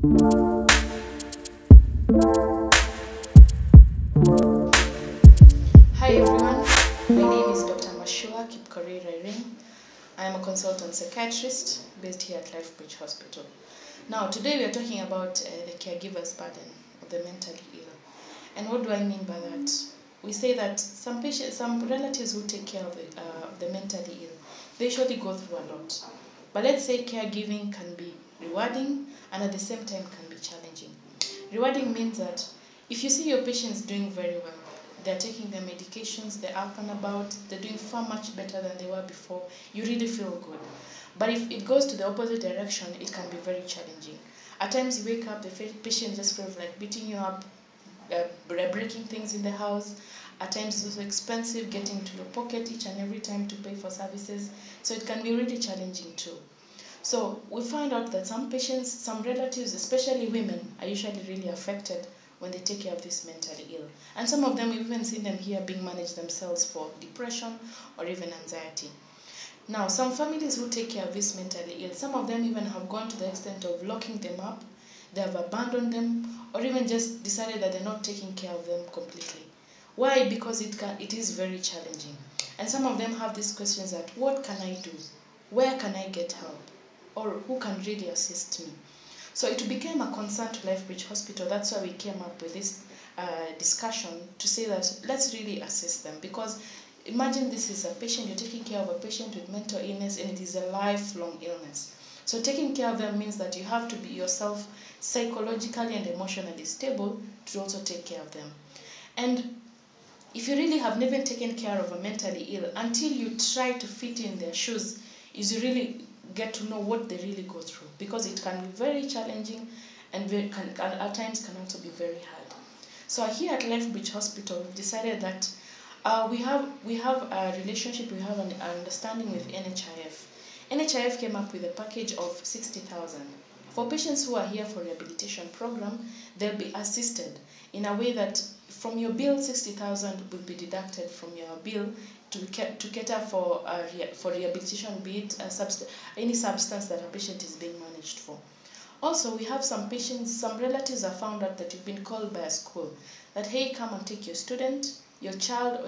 Hi everyone, my name is Dr. Mashua Kipkorir. I am a consultant psychiatrist based here at Lifebridge Hospital. Now today we are talking about the caregivers burden of the mentally ill. And what do I mean by that? We say that some relatives who take care of the mentally ill, they usually go through a lot. But let's say caregiving can be rewarding and at the same time can be challenging. Rewarding means that if you see your patients doing very well, they're taking their medications, they're up and about, they're doing far much better than they were before, you really feel good. But if it goes to the opposite direction, it can be very challenging. At times you wake up, the patient just feels like beating you up, breaking things in the house. At times it's also expensive getting to your pocket each and every time to pay for services. So it can be really challenging too. So we find out that some patients, some relatives, especially women, are usually really affected when they take care of this mentally ill. And some of them, we've even seen them here being managed themselves for depression or even anxiety. Now, some families who take care of this mentally ill, some of them even have gone to the extent of locking them up, they have abandoned them, or even just decided that they're not taking care of them completely. Why? Because it is very challenging. And some of them have these questions that, what can I do? Where can I get help? Or who can really assist me? So it became a concern to Lifebridge Hospital. That's why we came up with this discussion to say that let's really assist them. Because imagine this is a patient, you're taking care of a patient with mental illness and it is a lifelong illness. So taking care of them means that you have to be yourself psychologically and emotionally stable to also take care of them. And if you really have never taken care of a mentally ill, until you try to fit in their shoes, is you really get to know what they really go through, because it can be very challenging and at times can also be very hard. So here at Lifebridge Hospital, we've decided that we have a relationship, we have an understanding with NHIF. NHIF came up with a package of 60,000. For patients who are here for rehabilitation program, they'll be assisted in a way that from your bill, 60,000 will be deducted from your bill to cater for rehabilitation, be it any substance that a patient is being managed for. Also, we have some patients, some relatives have found out that you've been called by a school that, hey, come and take your student, your child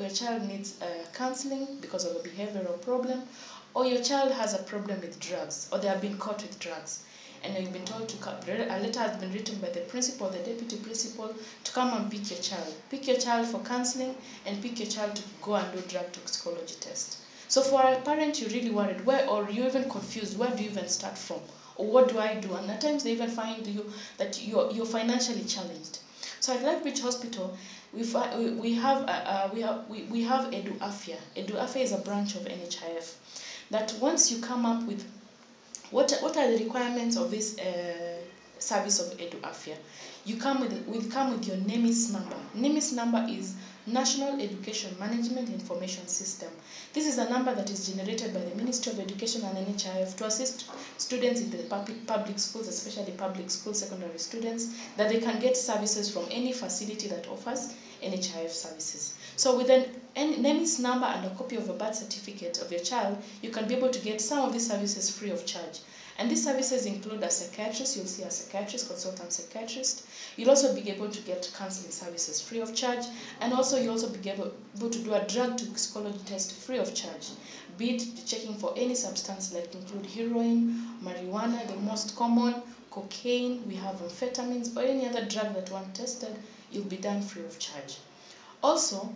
needs counseling because of a behavioral problem, or your child has a problem with drugs, or they have been caught with drugs. And you've been told to come, a letter has been written by the principal, the deputy principal, to come and pick your child. Pick your child for counseling and pick your child to go and do drug toxicology test. So for a parent, you're really worried, or you're even confused, where do you even start from? Or what do I do? And at times they even find you that you're financially challenged. So at Lifebridge Hospital, we have EduAfia. EduAfia is a branch of NHIF. That once you come up with what are the requirements of this service of EduAfia? You come with your NEMIS number. NEMIS number is National Education Management Information System. This is a number that is generated by the Ministry of Education and NHIF to assist students in the public schools, especially public school secondary students, that they can get services from any facility that offers NHIF services. So with an NEMIS number and a copy of a birth certificate of your child, you can be able to get some of these services free of charge. And these services include a psychiatrist. You'll see a psychiatrist, consultant psychiatrist. You'll also be able to get counseling services free of charge. And also you'll also be able to do a drug toxicology test free of charge. Be it checking for any substance like include heroin, marijuana, the most common, cocaine, we have amphetamines, or any other drug that one tested, you'll be done free of charge. Also,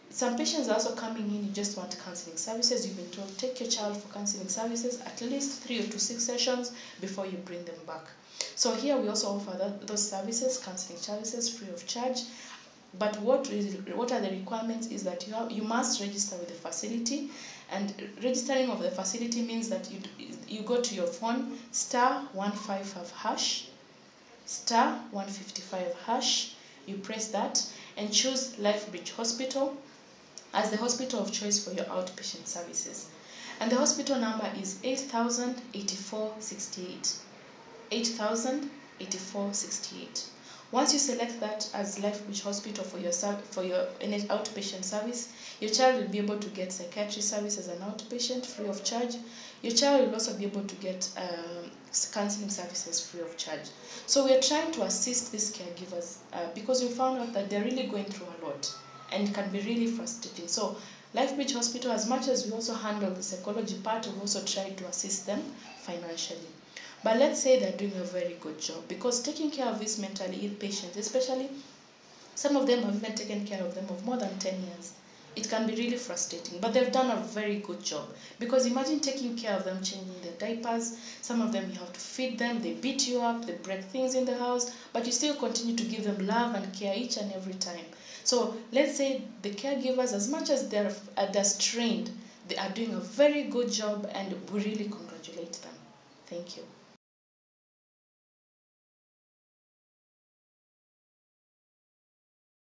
some patients are also coming in, you just want counseling services. You've been told, take your child for counseling services, at least 3 to 6 sessions before you bring them back. So here we also offer those services, counseling services, free of charge. But what are the requirements is that you must register with the facility. And registering of the facility means that you go to your phone, *155#, *155#, you press that and choose Lifebridge Hospital as the hospital of choice for your outpatient services. And the hospital number is 8000-8468. 8000-8468. Once you select that as Lifebridge Hospital for your outpatient service, your child will be able to get psychiatry service as an outpatient free of charge. Your child will also be able to get counseling services free of charge. So we are trying to assist these caregivers because we found out that they're really going through a lot and it can be really frustrating. So Lifebridge Hospital, as much as we also handle the psychology part, we also try to assist them financially. But let's say they're doing a very good job, because taking care of these mentally ill patients, especially some of them have even taken care of them of more than 10 years. It can be really frustrating, but they've done a very good job. Because imagine taking care of them, changing their diapers. Some of them you have to feed them, they beat you up, they break things in the house, but you still continue to give them love and care each and every time. So let's say the caregivers, as much as they're strained, they are doing a very good job, and we really congratulate them. Thank you.